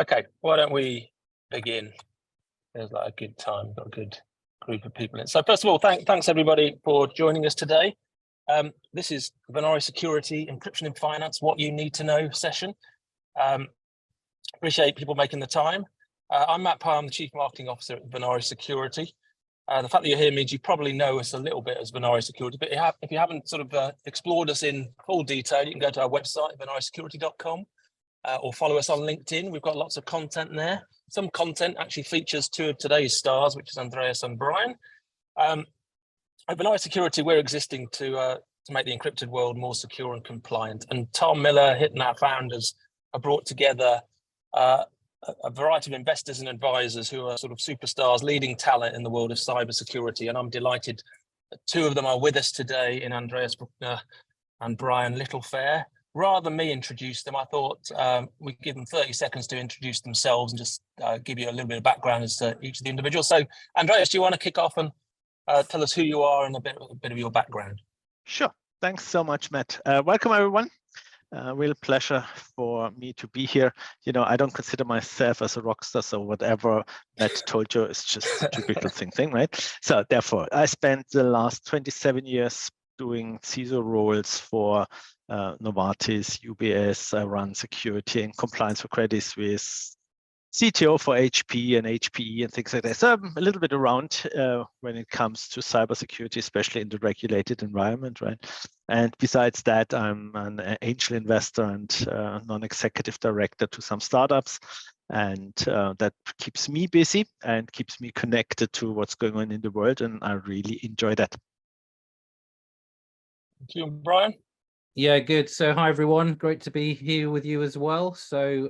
Okay, why don't we begin? Feels like a good time. We've got a good group of people in. So first of all, thanks everybody for joining us today. This is Venari Security, Encryption in Finance, What You Need to Know session. Appreciate people making the time. I'm Matt Pye, I'm the Chief Marketing Officer at Venari Security. The fact that you're here means you probably know us a little bit as Venari Security, but if you haven't sort of explored us in full detail, you can go to our website, venarisecurity.com. Or follow us on LinkedIn. We've got lots of content there. Some content actually features two of today's stars, which is Andreas and Bryan. At Venari Security, we're existing to make the encrypted world more secure and compliant. And Tom Miller, Hit, and our founders have brought together a variety of investors and advisors who are sort of superstars, leading talent in the world of cybersecurity. And I'm delighted that two of them are with us today in Andreas Wuchner and Bryan Littlefair. Rather than me introduce them, I thought we'd give them 30 seconds to introduce themselves and just give you a little bit of background as to each of the individuals. So, Andreas, do you want to kick off and tell us who you are and a bit of your background? Sure. Thanks so much, Matt. Welcome, everyone. Real pleasure for me to be here. You know, I don't consider myself as a rock star, so whatever Matt told you is just a typical thing, right? So therefore, I spent the last 27 years doing CISO roles for Novartis, UBS. I run security and compliance for Credit Suisse, CTO for HP and HPE and things like that. So I'm a little bit around when it comes to cybersecurity, especially in the regulated environment, right? And besides that, I'm an angel investor and non-executive director to some startups. And that keeps me busy and keeps me connected to what's going on in the world. And I really enjoy that. Thank you, Bryan. Yeah, good. So hi, everyone. Great to be here with you as well. So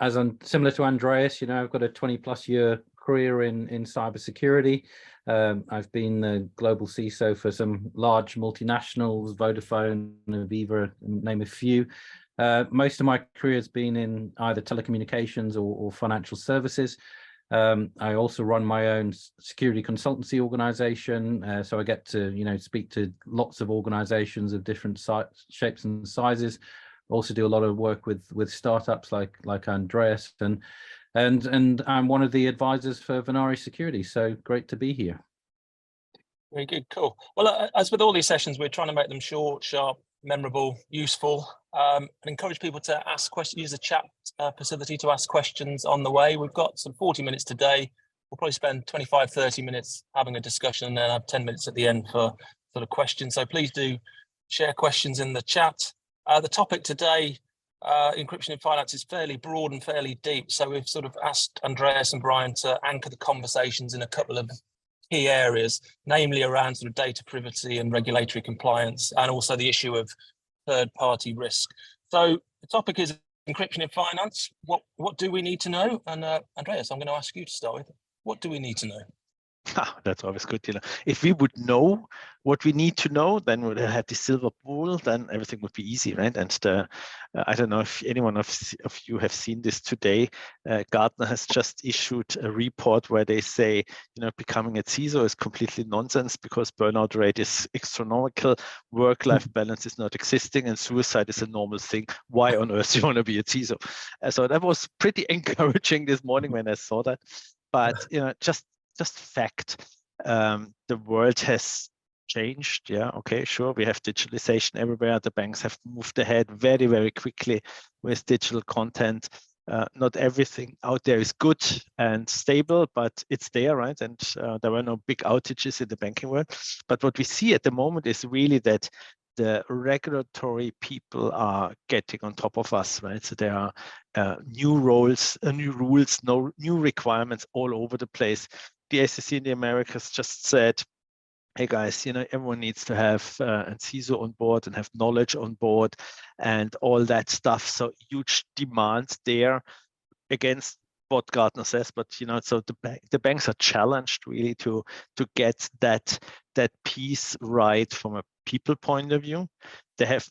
as I'm similar to Andreas, you know, I've got a 20+ year career in cybersecurity. I've been the global CISO for some large multinationals, Vodafone, Aviva, name a few. Most of my career has been in either telecommunications or financial services. I also run my own security consultancy organization, so I get to, you know, speak to lots of organizations of different shapes and sizes. Also do a lot of work with startups like Andreas, and I'm one of the advisors for Venari Security. So great to be here. Very good, cool. Well, as with all these sessions, we're trying to make them short, sharp, memorable, useful, and encourage people to ask questions, use the chat facility to ask questions on the way. We've got some 40 minutes today. We'll probably spend 25, 30 minutes having a discussion and then have 10 minutes at the end for sort of questions. So please do share questions in the chat. The topic today, encryption in finance, is fairly broad and fairly deep. So we've sort of asked Andreas and Bryan to anchor the conversations in a couple of key areas, namely around sort of data privacy and regulatory compliance, and also the issue of third-party risk. So the topic is encryption in finance. What do we need to know? And Andreas, I'm going to ask you to start with. What do we need to know? That's always good, you know. If we would know what we need to know, then we'd have the silver bullet, then everything would be easy, right? And I don't know if anyone of you have seen this today. Gartner has just issued a report where they say, you know, becoming a CISO is completely nonsense because burnout rate is astronomical, work-life balance is not existing, and suicide is a normal thing. Why on earth do you want to be a CISO? So that was pretty encouraging this morning when I saw that. But you know, just fact, the world has changed. Yeah, okay, sure. We have digitalization everywhere. The banks have moved ahead very, very quickly with digital content. Not everything out there is good and stable, but it's there, right? And there were no big outages in the banking world. But what we see at the moment is really that the regulatory people are getting on top of us, right? So there are new roles, new rules, new requirements all over the place. The SEC in the Americas just said, hey guys, you know, everyone needs to have a CISO on board and have knowledge on board and all that stuff. So huge demands there against what Gartner says, but you know, so the banks are challenged really to get that piece right from a people point of view. They have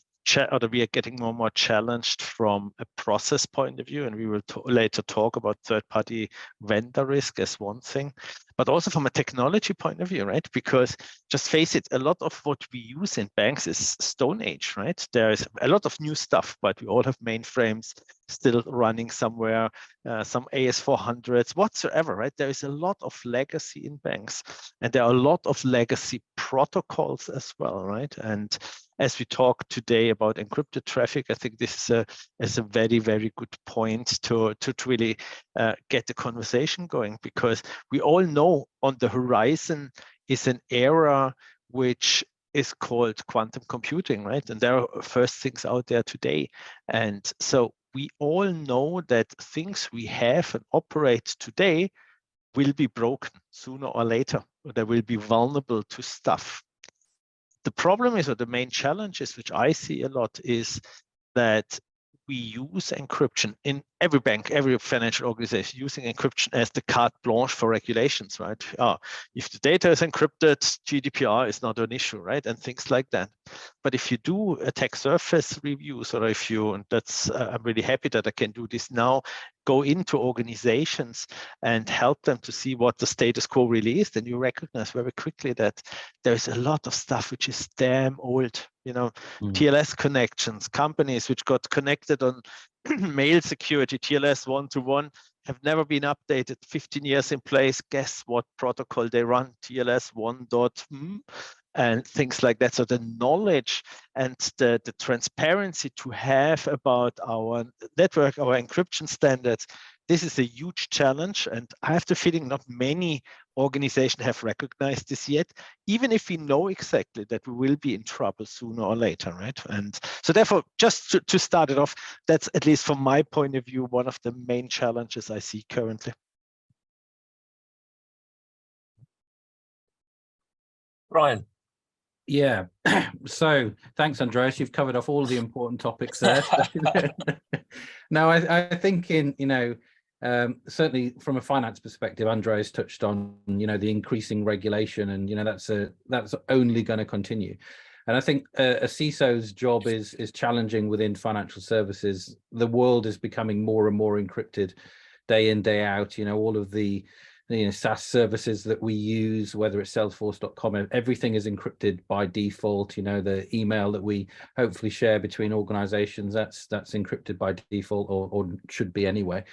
we are getting more and more challenged from a process point of view, and we will later talk about third-party vendor risk as one thing, but also from a technology point of view, right? Because just face it, a lot of what we use in banks is Stone Age, right? There is a lot of new stuff, but we all have mainframes still running somewhere, some AS400s, whatsoever, right? There is a lot of legacy in banks, and there are a lot of legacy protocols as well, right? And as we talk today about encrypted traffic, I think this is a very, very good point to really get the conversation going, because we all know on the horizon is an era which is called quantum computing, right? And there are first things out there today. And so we all know that things we have and operate today will be broken sooner or later. They will be vulnerable to stuff. The problem is, or the main challenge is, which I see a lot, is that we use encryption in every bank, every financial organization, using encryption as the carte blanche for regulations, right? If the data is encrypted, GDPR is not an issue, right? And things like that. But if you do attack surface reviews, or if you, and that's, I'm really happy that I can do this now, go into organizations and help them to see what the status quo really is, then you recognize very quickly that there's a lot of stuff which is damn old. You know, TLS connections, companies which got connected on mail security, TLS 1-to-1, have never been updated, 15 years in place. Guess what protocol they run? TLS 1. And things like that. So the knowledge and the transparency to have about our network, our encryption standards, this is a huge challenge. And I have the feeling not many organizations have recognized this yet, even if we know exactly that we will be in trouble sooner or later, right? And so therefore, just to start it off, that's, at least from my point of view, one of the main challenges I see currently. Bryan. Yeah. So thanks, Andreas. You've covered off all the important topics there. No, I think certainly from a finance perspective, Andreas touched on, the increasing regulation, and, that's only going to continue. And I think a CISO's job is challenging within financial services. The world is becoming more and more encrypted day in, day out. All of the SaaS services that we use, whether it's salesforce.com, everything is encrypted by default. The email that we hopefully share between organizations, that's encrypted by default, or should be anyway.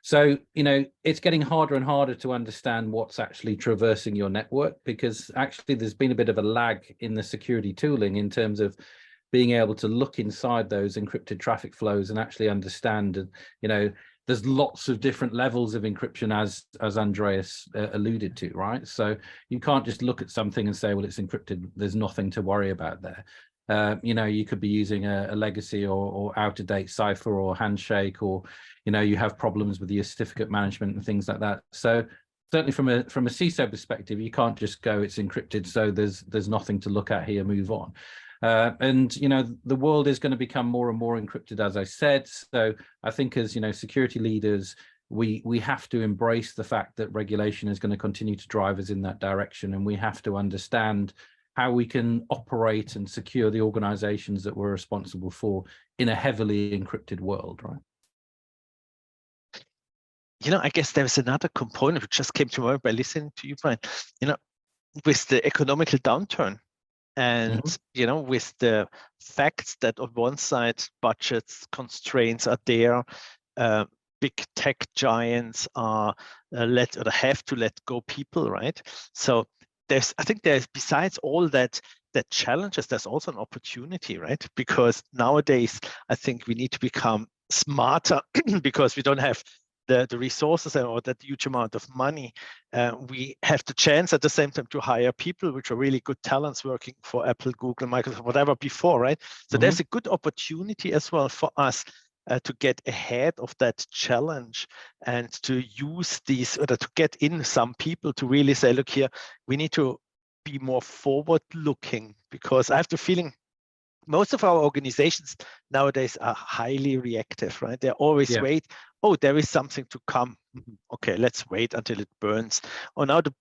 So, it's getting harder and harder to understand what's actually traversing your network, because actually there's been a bit of a lag in the security tooling in terms of being able to look inside those encrypted traffic flows and actually understand, there's lots of different levels of encryption, as Andreas alluded to, right? So you can't just look at something and say, well, it's encrypted, there's nothing to worry about there. You could be using a legacy or out-of-date cipher or handshake, or, you have problems with your certificate management and things like that. So certainly from a CISO perspective, you can't just go, it's encrypted, so there's nothing to look at here, move on. And the world is going to become more and more encrypted, as I said. So I think as security leaders, we have to embrace the fact that regulation is going to continue to drive us in that direction, and we have to understand how we can operate and secure the organizations that we're responsible for in a heavily encrypted world, right? I guess there's another component which just came to mind by listening to you, Bryan. With the economical downturn, and with the fact that on one side budgets constraints are there, big tech giants are have to let go people, right? So I think there's, besides all that challenges, there's also an opportunity, right? Because nowadays I think we need to become smarter because we don't have the resources or that huge amount of money. We have the chance at the same time to hire people which are really good talents working for Apple, Google, Microsoft, whatever before, right? So there's a good opportunity as well for us to get ahead of that challenge and to use these, or to get in some people to really say, look here, we need to be more forward looking, because I have the feeling most of our organizations nowadays are highly reactive, right? They always wait, oh, there is something to come, Okay, let's wait until it burns. Oh, now the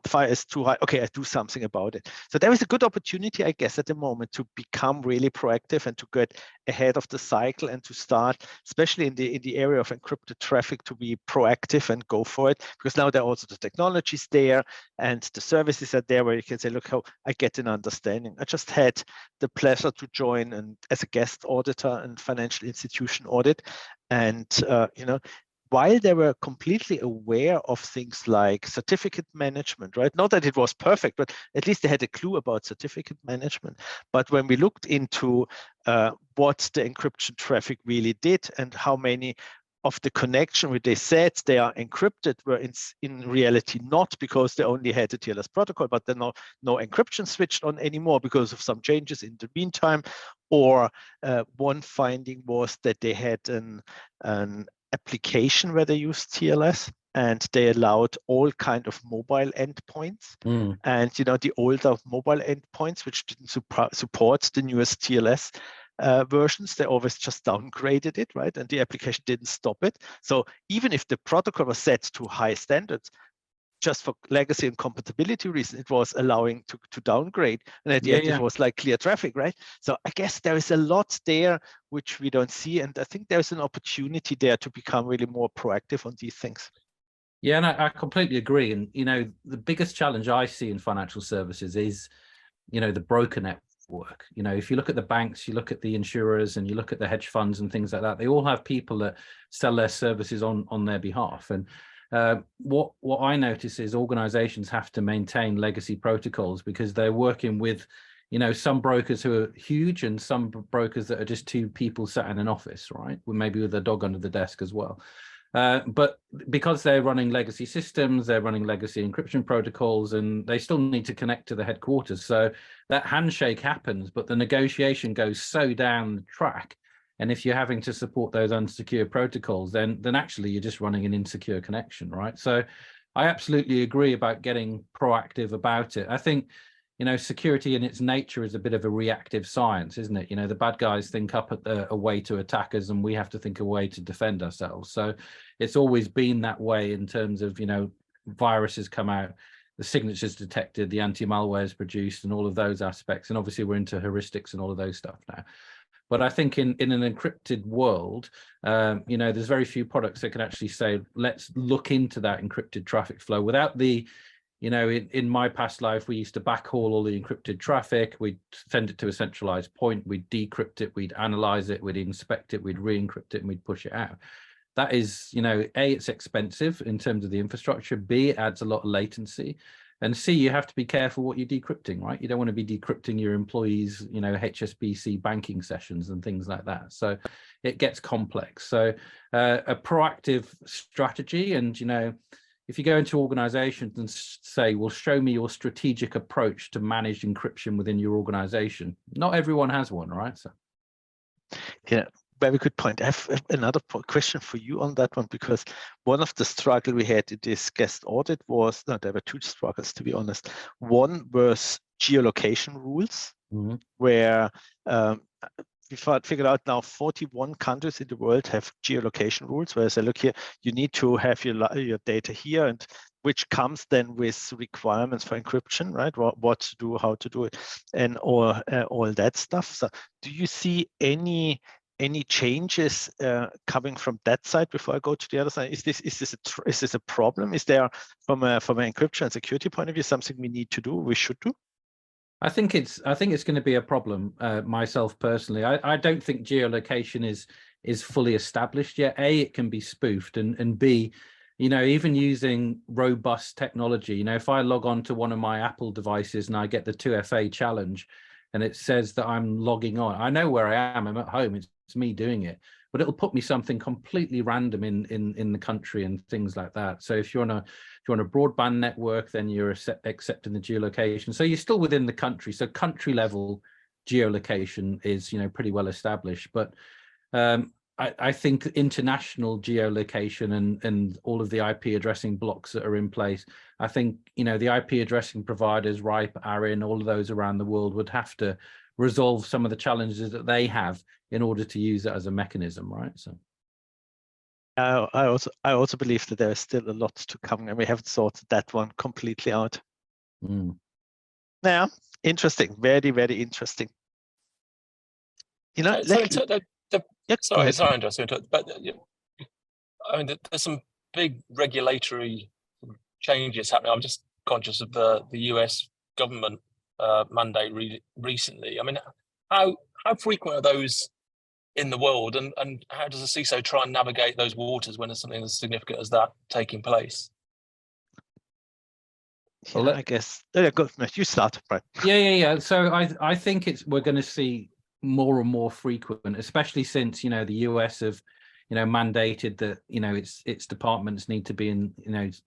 fire is too high. Okay, I do something about it. So there is a good opportunity, I guess, at the moment to become really proactive and to get ahead of the cycle and to start, especially in the area of encrypted traffic, to be proactive and go for it. Because now there are also the technologies there and the services are there where you can say, look how I get an understanding. I just had the pleasure to join as a guest auditor and financial institution audit. And, while they were completely aware of things like certificate management, right? Not that it was perfect, but at least they had a clue about certificate management. But when we looked into what the encryption traffic really did and how many of the connection where they said they are encrypted were in reality not, because they only had the TLS protocol, but then no encryption switched on anymore because of some changes in the meantime. Or one finding was that they had an application where they used TLS and they allowed all kind of mobile endpoints. And the older mobile endpoints which didn't support the newest TLS versions, they always just downgraded it, right? And the application didn't stop it. So even if the protocol was set to high standards, just for legacy and compatibility reasons, it was allowing to downgrade. And at the end, it was like clear traffic, right? So I guess there is a lot there which we don't see. And I think there's an opportunity there to become really more proactive on these things. Yeah, and I completely agree. And, the biggest challenge I see in financial services is, the broker network. If you look at the banks, you look at the insurers, and you look at the hedge funds and things like that, they all have people that sell their services on their behalf. And what I notice is organizations have to maintain legacy protocols because they're working with, some brokers who are huge and some brokers that are just two people sat in an office, right? Maybe with a dog under the desk as well. But because they're running legacy systems, they're running legacy encryption protocols, and they still need to connect to the headquarters. So that handshake happens, but the negotiation goes so down the track. And if you're having to support those unsecure protocols, then actually you're just running an insecure connection, right? So I absolutely agree about getting proactive about it. I think, security in its nature is a bit of a reactive science, isn't it? The bad guys think up at a way to attack us, and we have to think a way to defend ourselves. So it's always been that way in terms of, viruses come out, the signatures detected, the anti-malware is produced, and all of those aspects. And obviously we're into heuristics and all of those stuff now. But I think in an encrypted world, there's very few products that can actually say, let's look into that encrypted traffic flow without the, in my past life, we used to backhaul all the encrypted traffic. We'd send it to a centralized point. We'd decrypt it. We'd analyze it. We'd inspect it. We'd re-encrypt it, and we'd push it out. That is, A, it's expensive in terms of the infrastructure. B, it adds a lot of latency. And C, you have to be careful what you're decrypting, right? You don't want to be decrypting your employees, HSBC banking sessions and things like that. So it gets complex. So a proactive strategy, and, if you go into organizations and say, well, show me your strategic approach to manage encryption within your organization. Not everyone has one, right? So. Yeah. Very good point. I have another question for you on that one, because one of the struggles we had in this guest audit was, there were two struggles, to be honest. One was geolocation rules, where we figured out now 41 countries in the world have geolocation rules, where I say, look here, you need to have your data here, and which comes then with requirements for encryption, right? What to do, how to do it, and all that stuff. So do you see any changes coming from that side before I go to the other side? Is this a problem? Is there, from an encryption and security point of view, something we need to do, we should do? I think it's going to be a problem. Myself personally, I don't think geolocation is fully established yet. A, it can be spoofed, and B, even using robust technology. If I log on to one of my Apple devices and I get the 2FA challenge, and it says that I'm logging on, I know where I am. I'm at home. It's me doing it, but it'll put me something completely random in the country and things like that. So if you're on a broadband network, then you're accepting the geolocation. So you're still within the country. So country level geolocation is, pretty well established. But I think international geolocation and all of the IP addressing blocks that are in place, I think, the IP addressing providers, RIPE, ARIN, all of those around the world would have to resolve some of the challenges that they have in order to use it as a mechanism, right? So, I also believe that there is still a lot to come, and we haven't sorted that one completely out. Yeah, interesting. Very, very interesting. You know, sorry, Andreas, but I mean, there's some big regulatory changes happening. I'm just conscious of the US government mandate recently. I mean, how frequent are those in the world, and how does a CISO try and navigate those waters when there's something as significant as that taking place? Well, I guess you start, Bryan. Yeah. So I think we're going to see more and more frequent, especially since the US have mandated that its departments need to be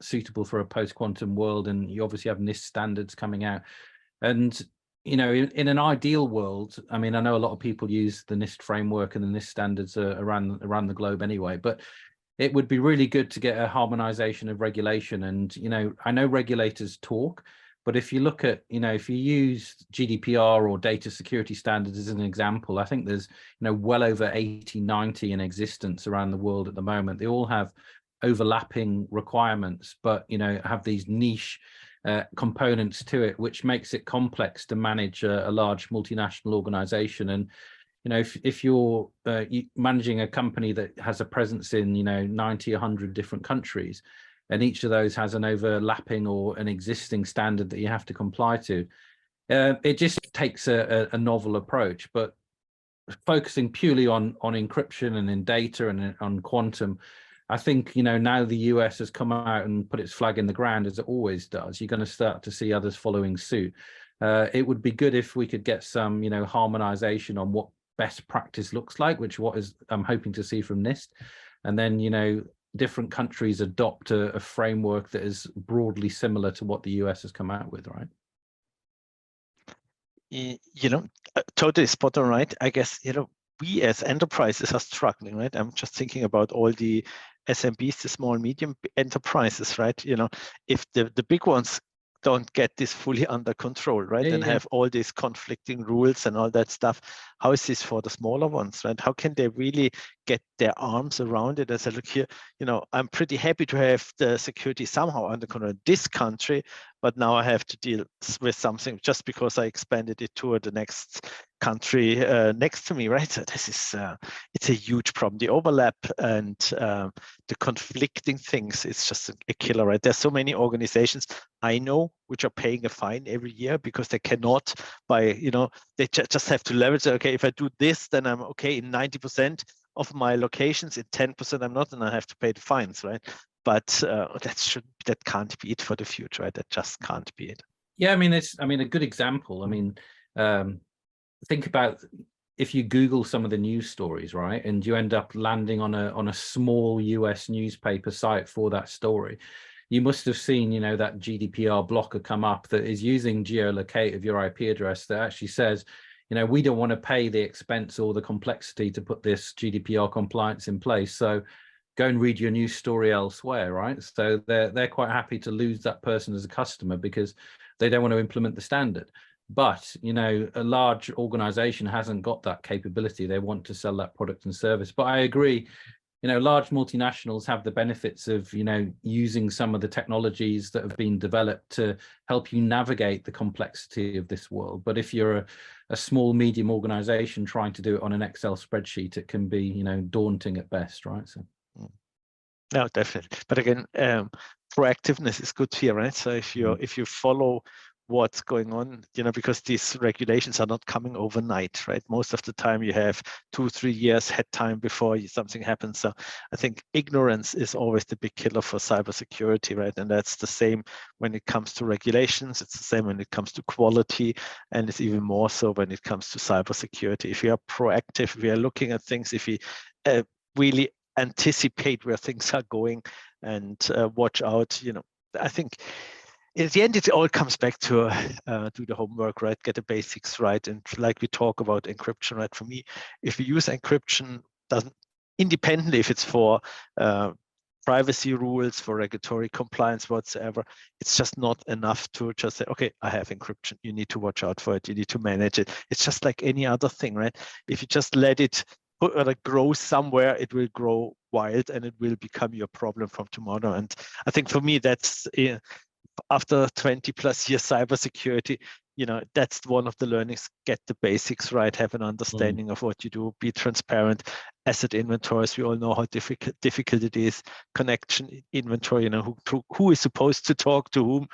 suitable for a post-quantum world, and you obviously have NIST standards coming out. And in an ideal world, I mean, I know a lot of people use the NIST framework and the NIST standards around the globe anyway, but it would be really good to get a harmonization of regulation. And I know regulators talk, but if you look at if you use GDPR or data security standards as an example, I think there's well over 80-90 in existence around the world at the moment. They all have overlapping requirements, but have these niche components to it, which makes it complex to manage a large multinational organization. And if you're managing a company that has a presence in 90, 100 different countries, and each of those has an overlapping or an existing standard that you have to comply to, it just takes a novel approach. But focusing purely on encryption and in data and on quantum, I think now the US has come out and put its flag in the ground, as it always does. You're going to start to see others following suit. It would be good if we could get some harmonization on what best practice looks like, I'm hoping to see from NIST, and then different countries adopt a framework that is broadly similar to what the US has come out with, right? Totally spot on, right? I guess we as enterprises are struggling, right? I'm just thinking about all the SMBs, the small medium enterprises, right? If the big ones don't get this fully under control, right? And have all these conflicting rules and all that stuff. How is this for the smaller ones, right? How can they really get their arms around it and say, look here, I'm pretty happy to have the security somehow under control in this country, but now I have to deal with something just because I expanded it to the next country next to me, right? So this is, it's a huge problem. The overlap and the conflicting things, it's just a killer, right? There's so many organizations I know which are paying a fine every year because they cannot they just have to leverage, okay, if I do this, then I'm okay in 90% of my locations, in 10% I'm not, and I have to pay the fines, right? But that can't be it for the future, right? That just can't be it. Yeah, I mean, a good example. I mean, think about if you Google some of the news stories, right, and you end up landing on a small US newspaper site for that story. You must have seen, that GDPR blocker come up that is using geolocate of your IP address that actually says, we don't want to pay the expense or the complexity to put this GDPR compliance in place. So go and read your news story elsewhere, right? So they're quite happy to lose that person as a customer because they don't want to implement the standard. But, a large organization hasn't got that capability. They want to sell that product and service. But I agree, large multinationals have the benefits of, using some of the technologies that have been developed to help you navigate the complexity of this world. But if you're a small, medium organization trying to do it on an Excel spreadsheet, it can be, daunting at best, right? So. No, definitely. But again, proactiveness is good here, right? So if you follow what's going on, because these regulations are not coming overnight, right? Most of the time you have 2-3 years head time before something happens. So I think ignorance is always the big killer for cybersecurity, right? And that's the same when it comes to regulations. It's the same when it comes to quality, and it's even more so when it comes to cybersecurity. If you are proactive, if we are looking at things, if we really anticipate where things are going and watch out, I think in the end, it all comes back to do the homework, right? Get the basics right. And like we talk about encryption, right? For me, if we use encryption, doesn't independently if it's for privacy rules, for regulatory compliance, whatsoever, it's just not enough to just say, okay, I have encryption. You need to watch out for it. You need to manage it. It's just like any other thing, right? If you just let it grow somewhere, it will grow wild and it will become your problem from tomorrow. And I think for me, that's after 20 plus years cybersecurity, that's one of the learnings. Get the basics right, have an understanding of what you do, be transparent. Asset inventories, we all know how difficult it is. Connection inventory, who is supposed to talk to whom.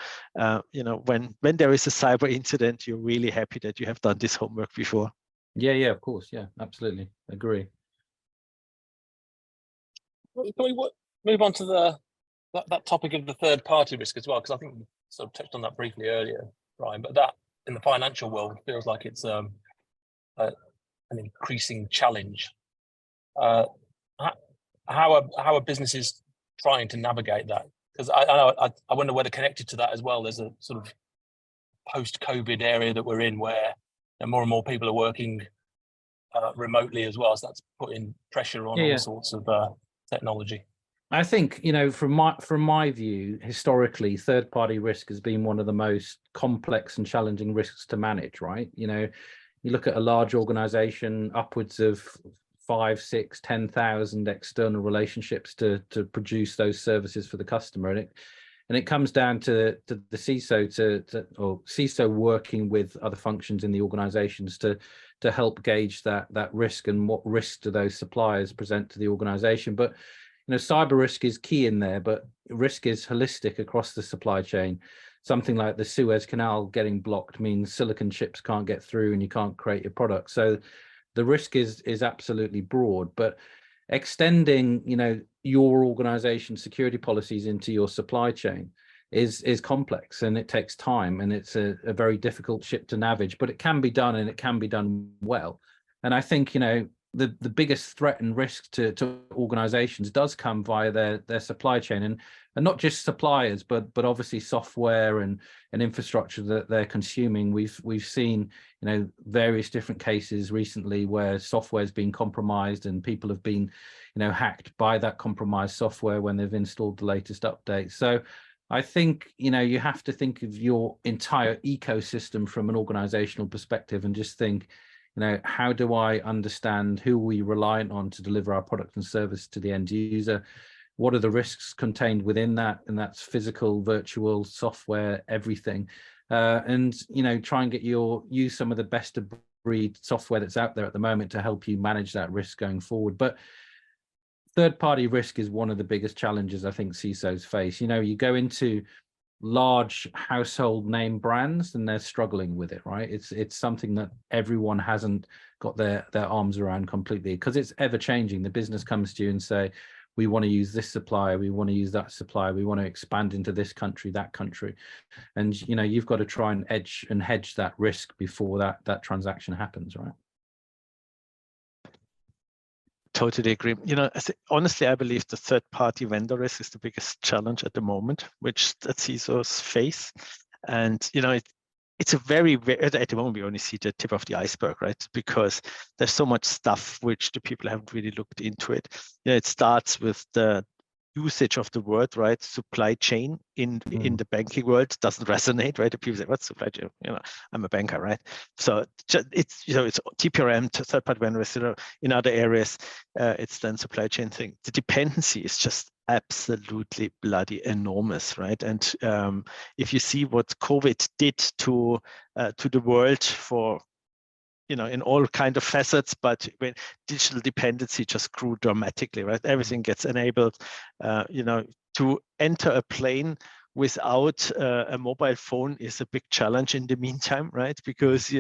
When there is a cyber incident, you're really happy that you have done this homework before. Yeah, of course. Yeah, absolutely. Agree. Can we move on to that topic of the third party risk as well? Because I think we sort of touched on that briefly earlier, Bryan, but that in the financial world feels like it's an increasing challenge. How are businesses trying to navigate that? Because I wonder whether connected to that as well, there's a sort of post-COVID area that we're in where more and more people are working remotely as well. So that's putting pressure on all sorts of technology. I think, from my view, historically, third-party risk has been one of the most complex and challenging risks to manage, right? You look at a large organization, upwards of 5, 6, 10,000 external relationships to produce those services for the customer. And it comes down to the CISO or CISO working with other functions in the organizations to help gauge that risk and what risk do those suppliers present to the organization. But cyber risk is key in there, but risk is holistic across the supply chain. Something like the Suez Canal getting blocked means silicon chips can't get through and you can't create your product. So the risk is absolutely broad, but extending, your organization's security policies into your supply chain is complex, and it takes time, and it's a very difficult ship to navigate, but it can be done, and it can be done well. And I think, the biggest threat and risk to organizations does come via their supply chain, and not just suppliers, but obviously software and infrastructure that they're consuming. We've seen various different cases recently where software has been compromised and people have been hacked by that compromised software when they've installed the latest update. So I think you have to think of your entire ecosystem from an organizational perspective and just think, how do I understand who we reliant on to deliver our product and service to the end user? What are the risks contained within that? And that's physical, virtual, software, everything. And try and use some of the best of breed software that's out there at the moment to help you manage that risk going forward. But third-party risk is one of the biggest challenges I think CISOs face. You go into large household name brands and they're struggling with it, right? It's something that everyone hasn't got their arms around completely, because it's ever changing. The business comes to you and say, we want to use this supplier, we want to use that supplier, we want to expand into this country, that country. And you've got to try and hedge that risk before that transaction happens, right? Totally agree. Honestly, I believe the third-party vendor risk is the biggest challenge at the moment, which the CISOs face. And it's a very, at the moment we only see the tip of the iceberg, right? Because there's so much stuff which the people haven't really looked into it. It starts with the usage of the word, right? Supply chain in the banking world doesn't resonate, right? The people say, what's supply chain? I'm a banker, right? So it's it's TPRM, third-party vendors. In other areas, it's then supply chain thing. The dependency is just absolutely bloody enormous, right? And if you see what COVID did to the world for in all kind of facets, but when digital dependency just grew dramatically, right? Everything gets enabled, to enter a plane without a mobile phone is a big challenge in the meantime, right? Because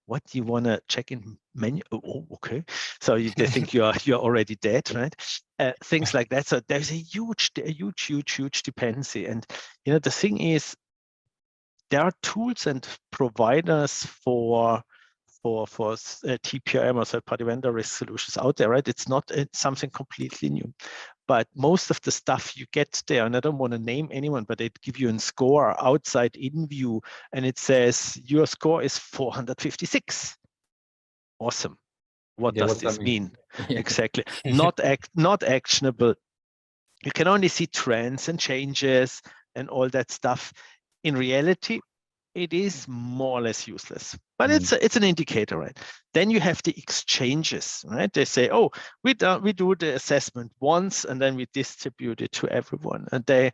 what do you want to check in menu? Oh, okay. So they think you're already dead, right? Things like that. So there's a huge dependency. And the thing is, there are tools and providers for TPRM or third-party vendor risk solutions out there, right? It's not something completely new, but most of the stuff you get there, and I don't want to name anyone, but they give you a score outside in view, and it says your score is 456. Awesome. What does this mean? Exactly. Not actionable. You can only see trends and changes and all that stuff. In reality, it is more or less useless, but it's an indicator, right? Then you have the exchanges, right? They say, oh, we do the assessment once and then we distribute it to everyone. And then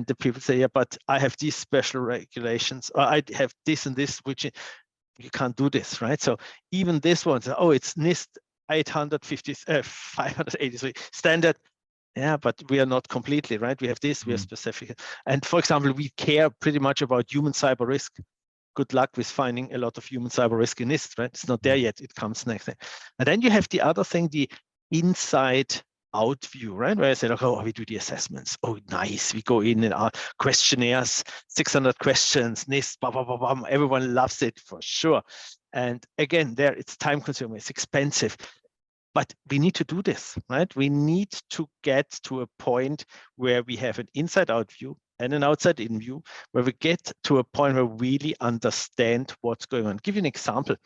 the people say, yeah, but I have these special regulations, or I have this and this, which you can't do this, right? So even this one, oh, it's NIST 583 standard. Yeah, but we are not completely, right? We have this, we are specific. And for example, we care pretty much about human cyber risk. Good luck with finding a lot of human cyber risk in NIST, right? It's not there yet, it comes next thing. And then you have the other thing, the inside out view, right? Where I say, like, oh, we do the assessments. Oh, nice. We go in and our questionnaires, 600 questions, NIST, blah, blah, blah, blah. Everyone loves it for sure. And again, there it's time consuming, it's expensive. But we need to do this, right? We need to get to a point where we have an inside-out view and an outside-in view, where we get to a point where we really understand what's going on. I'll give you an example.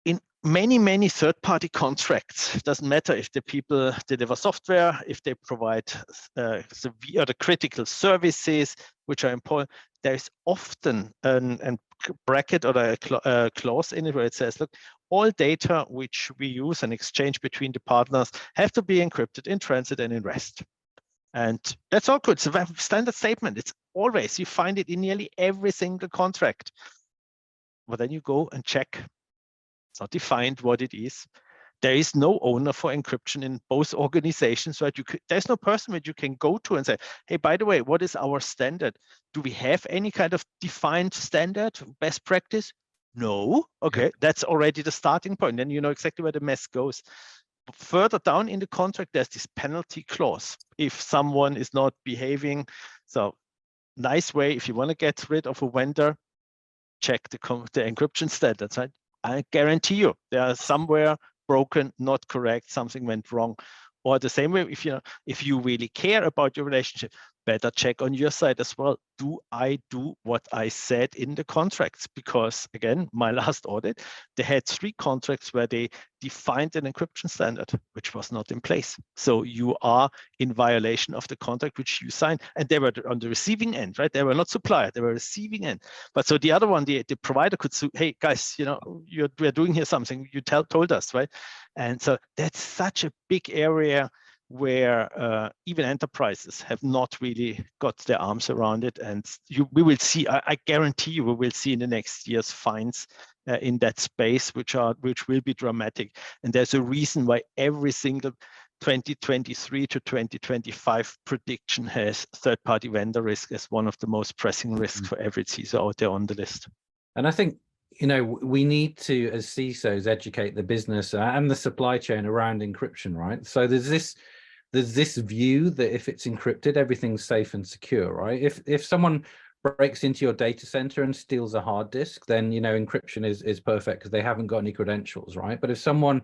In many third-party contracts, it doesn't matter if the people deliver software, if they provide the critical services, which are important, there's often a bracket or a clause in it where it says, look, all data which we use and exchange between the partners have to be encrypted in transit and in rest. And that's all good. It's a standard statement. It's always, you find it in nearly every single contract. But then you go and check. It's not defined what it is. There is no owner for encryption in both organizations, right? There's no person that you can go to and say, hey, by the way, what is our standard? Do we have any kind of defined standard, best practice? No. Okay, that's already the starting point. Then you know exactly where the mess goes. Further down in the contract, there's this penalty clause. If someone is not behaving, so nice way, if you want to get rid of a vendor, check the encryption standards, right? I guarantee you, they are somewhere broken, not correct, something went wrong. Or the same way, if you really care about your relationship, better check on your side as well. Do I do what I said in the contracts? Because again, my last audit, they had 3 contracts where they defined an encryption standard, which was not in place. So you are in violation of the contract which you signed. And they were on the receiving end, right? They were not supplier, they were receiving end. But so the other one, the provider could say, hey guys, we're doing here something, you told us, right? And so that's such a big area where even enterprises have not really got their arms around it. And we will see, I guarantee you, we will see in the next years fines in that space, which will be dramatic. And there's a reason why every single 2023 to 2025 prediction has third-party vendor risk as one of the most pressing risks for every CISO out there on the list. And I think, we need to, as CISOs, educate the business and the supply chain around encryption, right? So there's this view that if it's encrypted, everything's safe and secure, right? If someone breaks into your data center and steals a hard disk, then encryption is perfect because they haven't got any credentials, right? But if someone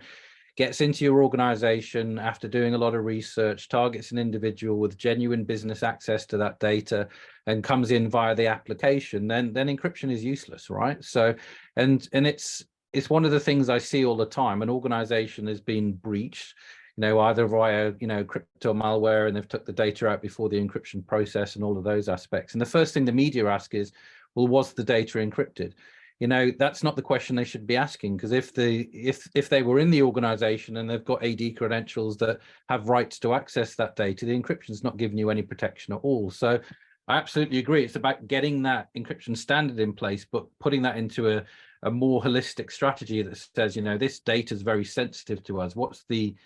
gets into your organization after doing a lot of research, targets an individual with genuine business access to that data and comes in via the application, then encryption is useless, right? So, and it's one of the things I see all the time. An organization has been breached, either via, crypto malware, and they've took the data out before the encryption process and all of those aspects. And the first thing the media ask is, well, was the data encrypted? That's not the question they should be asking, because if they were in the organization and they've got AD credentials that have rights to access that data, the encryption is not giving you any protection at all. So I absolutely agree. It's about getting that encryption standard in place, but putting that into a more holistic strategy that says, this data is very sensitive to us. What's the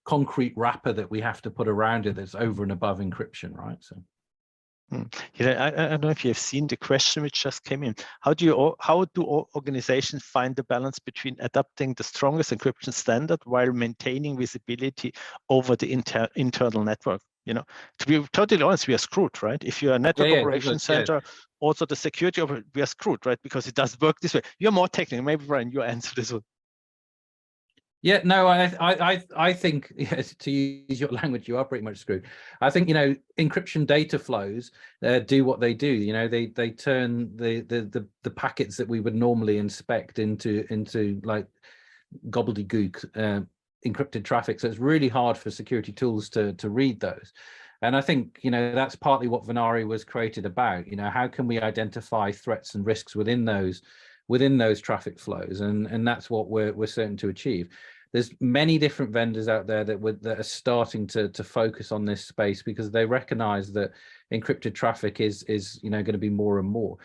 concrete wrapper that we have to put around it that's over and above encryption, right? So. I don't know if you have seen the question which just came in. How do organizations find the balance between adopting the strongest encryption standard while maintaining visibility over the internal network? To be totally honest, we are screwed, right? If you're a network operations center, also the security of it, we are screwed, right? Because it does work this way. You're more technical. Maybe Bryan, you answer this one. Yeah, no, I think, to use your language, you are pretty much screwed. I think, encryption data flows do what they do. They turn the packets that we would normally inspect into like gobbledygook encrypted traffic. So it's really hard for security tools to read those. And I think, you know, that's partly what Venari was created about. You know, how can we identify threats and risks within those traffic flows? And that's what we're certain to achieve. There's many different vendors out there that are starting to focus on this space, because they recognize that encrypted traffic is you know, going to be more and more.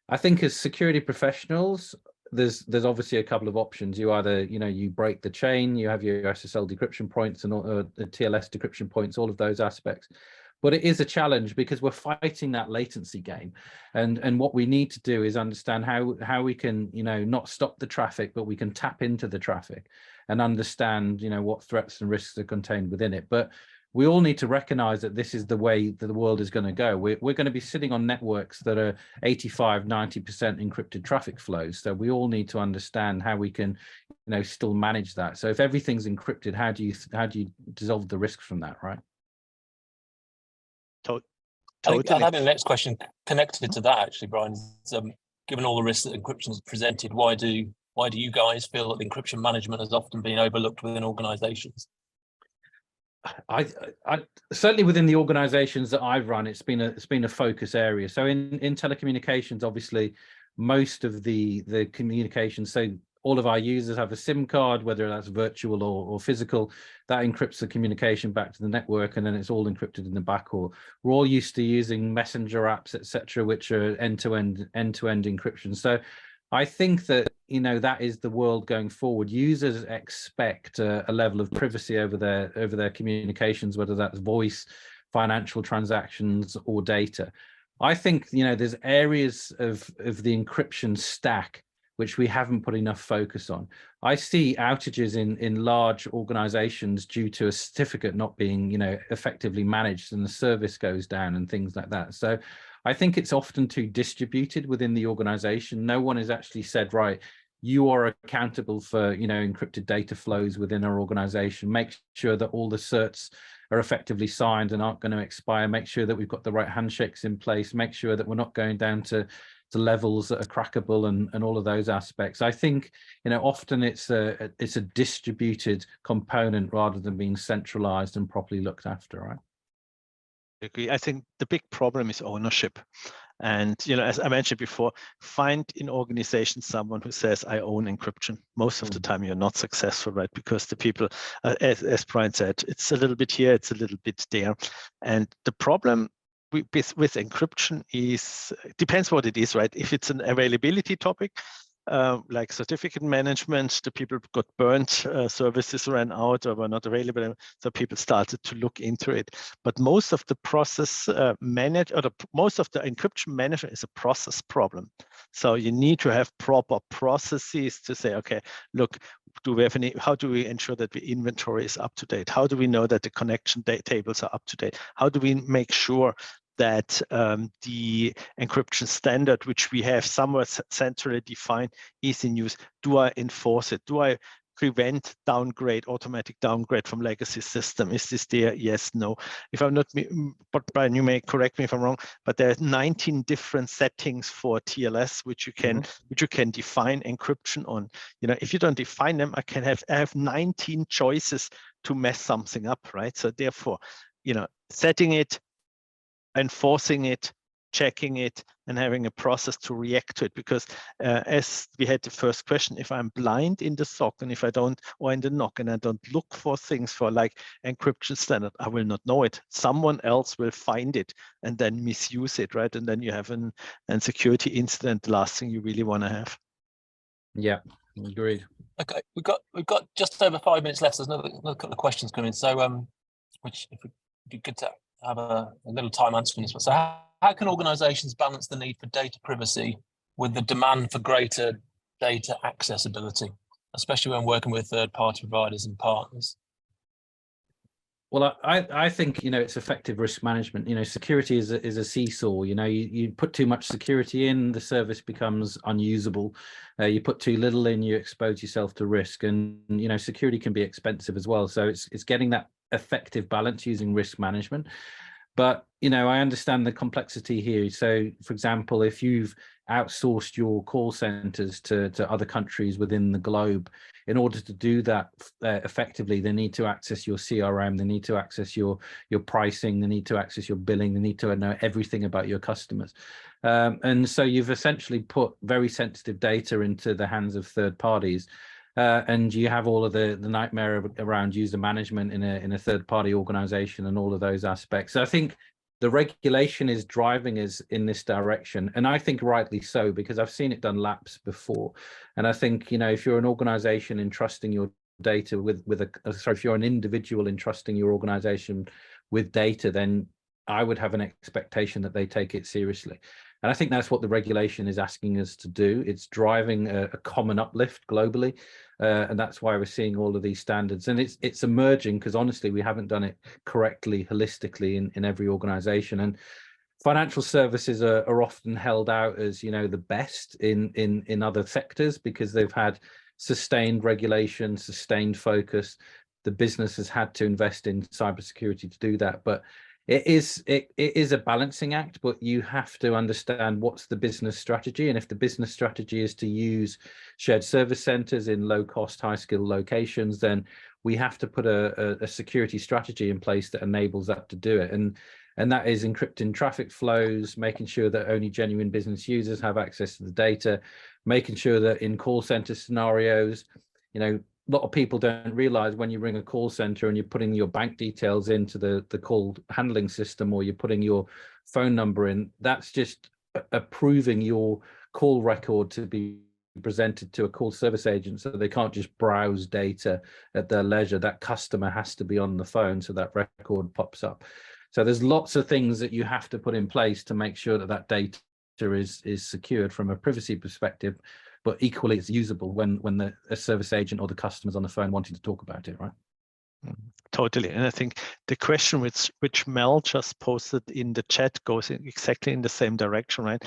I think as security professionals, there's obviously a couple of options. You either, you know, you break the chain, you have your SSL decryption points and the TLS decryption points, all of those aspects. But it is a challenge, because we're fighting that latency game, and what we need to do is understand how we can, you know, not stop the traffic, but we can tap into the traffic and understand, you know, what threats and risks are contained within it. But we all need to recognize that this is the way that the world is going to go. We're going to be sitting on networks that are 85, 90% encrypted traffic flows. So we all need to understand how we can, you know, still manage that. So if everything's encrypted, how do you dissolve the risks from that, right? Totally. I think the next question connected to that, actually, Bryan, is given all the risks that encryption has presented, why do you guys feel that encryption management has often been overlooked within organizations? I certainly within the organizations that I've run, it's been a focus area. So in telecommunications, obviously, most of the communications, so all of our users have a SIM card, whether that's virtual or physical, that encrypts the communication back to the network, and then it's all encrypted in the backhaul. We're all used to using messenger apps, etc., which are end-to-end encryption. So I think that, you know, that is the world going forward. Users expect a level of privacy over their communications, whether that's voice, financial transactions, or data. I think, you know, there's areas of the encryption stack which we haven't put enough focus on. I see outages in large organizations due to a certificate not being, you know, effectively managed, and the service goes down and things like that. So I think it's often too distributed within the organization. No one has actually said, right, you are accountable for, you know, encrypted data flows within our organization. Make sure that all the certs are effectively signed and aren't going to expire. Make sure that we've got the right handshakes in place. Make sure that we're not going down to levels that are crackable and all of those aspects. I think, you know, often it's a distributed component rather than being centralized and properly looked after, right? I agree. I think the big problem is ownership. And, you know, as I mentioned before, find in organizations someone who says, I own encryption. Most of the time you're not successful, right? Because the people, as Bryan said, it's a little bit here, it's a little bit there. And the problem with encryption depends what it is, right? If it's an availability topic, like certificate management, the people got burnt, services ran out or were not available, so people started to look into it. But most of the process most of the encryption management is a process problem. So you need to have proper processes to say, okay, look, how do we ensure that the inventory is up to date? How do we know that the connection tables are up to date? How do we make sure that the encryption standard, which we have somewhat centrally defined, is in use? Do I enforce it? Do I prevent automatic downgrade from legacy system? Is this there? Yes, no. If I'm not, but Bryan, you may correct me if I'm wrong, but there are 19 different settings for TLS which you can define encryption on. You know, if you don't define them, I have 19 choices to mess something up, right? So therefore, you know, setting it, enforcing it, checking it, and having a process to react to it. Because as we had the first question, if I'm blind in the SOC and if I don't, or in the NOC, and I don't look for things for like encryption standard, I will not know it. Someone else will find it and then misuse it, right? And then you have an security incident, the last thing you really want to have. Yeah, agreed. Okay, we've got just over 5 minutes left. There's another couple of questions coming. So which if it'd be good to have a little time answering this one. So how can organizations balance the need for data privacy with the demand for greater data accessibility, especially when working with third-party providers and partners? Well, I think, you know, it's effective risk management. You know, security is a seesaw. You know, you put too much security in, the service becomes unusable. You put too little in, you expose yourself to risk. And, you know, security can be expensive as well. So it's getting that effective balance using risk management. But, you know, I understand the complexity here. So, for example, if you've outsourced your call centers to other countries within the globe. In order to do that effectively, they need to access your CRM, they need to access your pricing, they need to access your billing, they need to know everything about your customers. And so you've essentially put very sensitive data into the hands of third parties. And you have all of the nightmare around user management in a third-party organization and all of those aspects. So I think the regulation is driving us in this direction, and I think rightly so, because I've seen it done laps before. And I think, you know, if you're an organization entrusting your data if you're an individual entrusting your organization with data, then I would have an expectation that they take it seriously. And I think that's what the regulation is asking us to do. It's driving a common uplift globally. And that's why we're seeing all of these standards. And it's emerging because honestly, we haven't done it correctly, holistically in every organization. And financial services are often held out as, you know, the best in other sectors because they've had sustained regulation, sustained focus. The business has had to invest in cybersecurity to do that. But it is a balancing act, but you have to understand what's the business strategy. And if the business strategy is to use shared service centers in low-cost, high-skill locations, then we have to put a security strategy in place that enables that to do it. And that is encrypting traffic flows, making sure that only genuine business users have access to the data, making sure that in call center scenarios, you know, a lot of people don't realize when you ring a call center and you're putting your bank details into the call handling system, or you're putting your phone number in, that's just approving your call record to be presented to a call service agent, so they can't just browse data at their leisure. That customer has to be on the phone so that record pops up. So there's lots of things that you have to put in place to make sure that that data is secured from a privacy perspective, but equally it's usable when a service agent or the customer's on the phone wanting to talk about it, right? Totally. And I think the question which Mel just posted in the chat goes exactly in the same direction, right?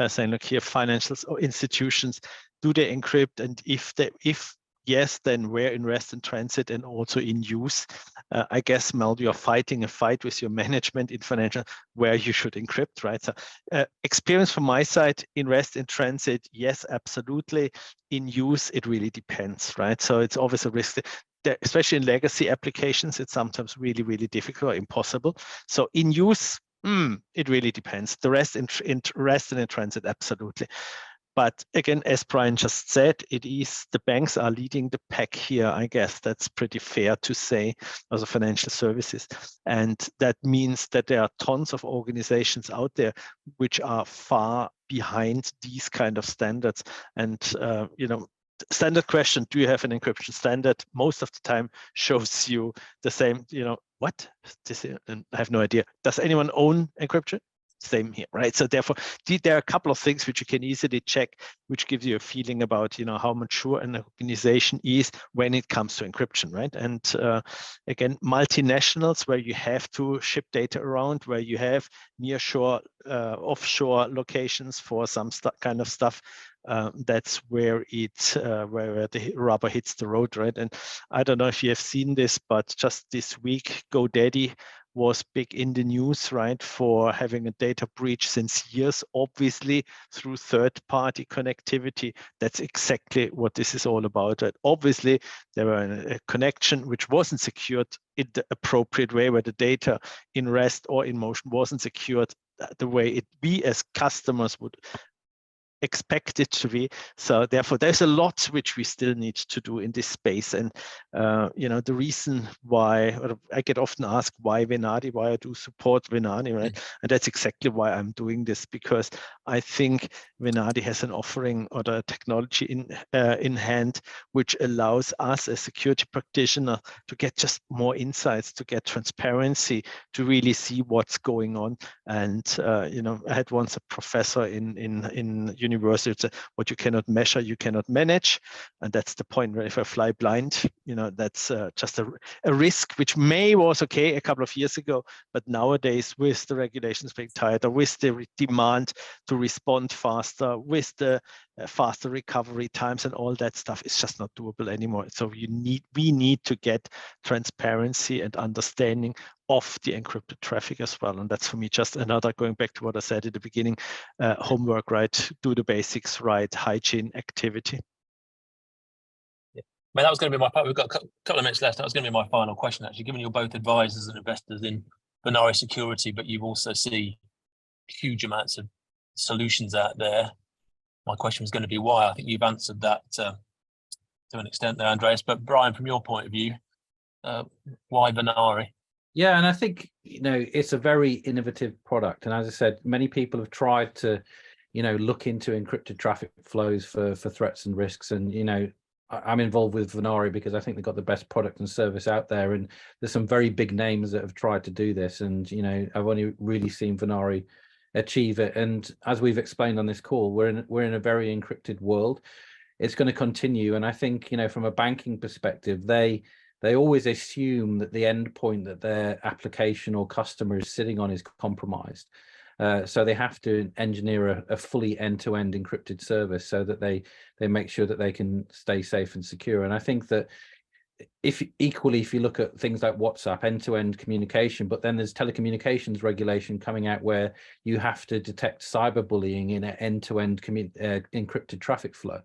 Saying, look here, financials or institutions, do they encrypt? And if yes, then where in rest and transit and also in use? I guess, Mel, you're fighting a fight with your management in financial where you should encrypt, right? So experience from my side, in rest and transit, yes, absolutely. In use, it really depends, right? So it's always a risk, especially in legacy applications, it's sometimes really, really difficult or impossible. So in use, it really depends. The rest in rest and in transit, absolutely. But again, as Bryan just said, it is the banks are leading the pack here. I guess that's pretty fair to say as a financial services. And that means that there are tons of organizations out there which are far behind these kind of standards. And, you know, standard question, do you have an encryption standard? Most of the time shows you the same, you know, what? And I have no idea. Does anyone own encryption? Same here, right? So therefore, there are a couple of things which you can easily check, which gives you a feeling about, you know, how mature an organization is when it comes to encryption, right? And again, multinationals where you have to ship data around, where you have nearshore, offshore locations for some kind of stuff. That's where where the rubber hits the road, right? And I don't know if you have seen this, but just this week, GoDaddy was big in the news, right, for having a data breach since years, obviously through third-party connectivity. That's exactly what this is all about. Right? Obviously, there were a connection which wasn't secured in the appropriate way, where the data in rest or in motion wasn't secured the way we as customers would expect it to be. So therefore, there's a lot which we still need to do in this space. And you know, the reason why, or I get often asked why Venadi, why I do support Venadi, right? And that's exactly why I'm doing this, because I think Venadi has an offering or the technology in hand which allows us as security practitioner to get just more insights, to get transparency, to really see what's going on. And you know, I had once a professor in university, it's what you cannot measure, you cannot manage. And that's the point, right? If I fly blind, you know, that's just a risk, which was okay a couple of years ago, but nowadays with the regulations being tighter, with the demand to respond faster, with the faster recovery times and all that stuff is just not doable anymore. So we need to get transparency and understanding of the encrypted traffic as well. And that's for me just another, going back to what I said at the beginning, homework, right? Do the basics right, hygiene, activity. Yeah. I mean, that was going to be my part. We've got a couple of minutes left. That was going to be my final question, actually. Given you're both advisors and investors in Venari security, but you also see huge amounts of solutions out there. My question was going to be why. I think you've answered that to an extent there, Andreas. But Bryan, from your point of view, why Venari? Yeah, and I think, you know, it's a very innovative product. And as I said, many people have tried to, you know, look into encrypted traffic flows for threats and risks. And, you know, I'm involved with Venari because I think they've got the best product and service out there. And there's some very big names that have tried to do this. And, you know, I've only really seen Venari achieve it. And as we've explained on this call, we're in a very encrypted world. It's going to continue. And I think, you know, from a banking perspective, they always assume that the endpoint that their application or customer is sitting on is compromised. So they have to engineer a fully end-to-end encrypted service so that they make sure that they can stay safe and secure. And I think that if you look at things like WhatsApp, end-to-end communication, but then there's telecommunications regulation coming out where you have to detect cyberbullying in an end-to-end encrypted traffic flow.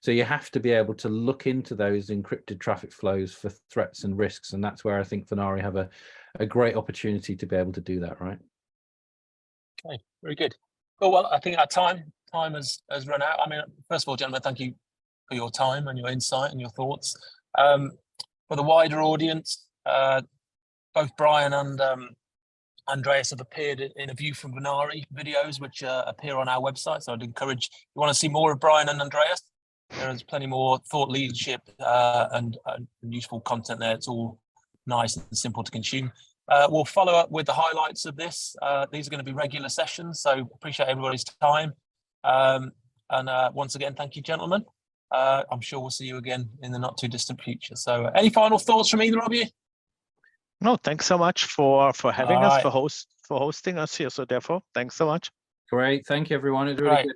So you have to be able to look into those encrypted traffic flows for threats and risks. And that's where I think Venari have a great opportunity to be able to do that, right? Okay, very good. Well, I think our time has run out. I mean, first of all, gentlemen, thank you for your time and your insight and your thoughts. For the wider audience, both Bryan and Andreas have appeared in a View from Venari videos, which appear on our website. So I'd encourage, if you want to see more of Bryan and Andreas, there is plenty more thought leadership and useful content there. It's all nice and simple to consume. We'll follow up with the highlights of this. These are going to be regular sessions, so appreciate everybody's time. And once again, thank you, gentlemen. I'm sure we'll see you again in the not too distant future. So any final thoughts from either of you? No, thanks so much for having us, for hosting us here. So therefore, thanks so much. Great. Thank you, everyone. It's really good.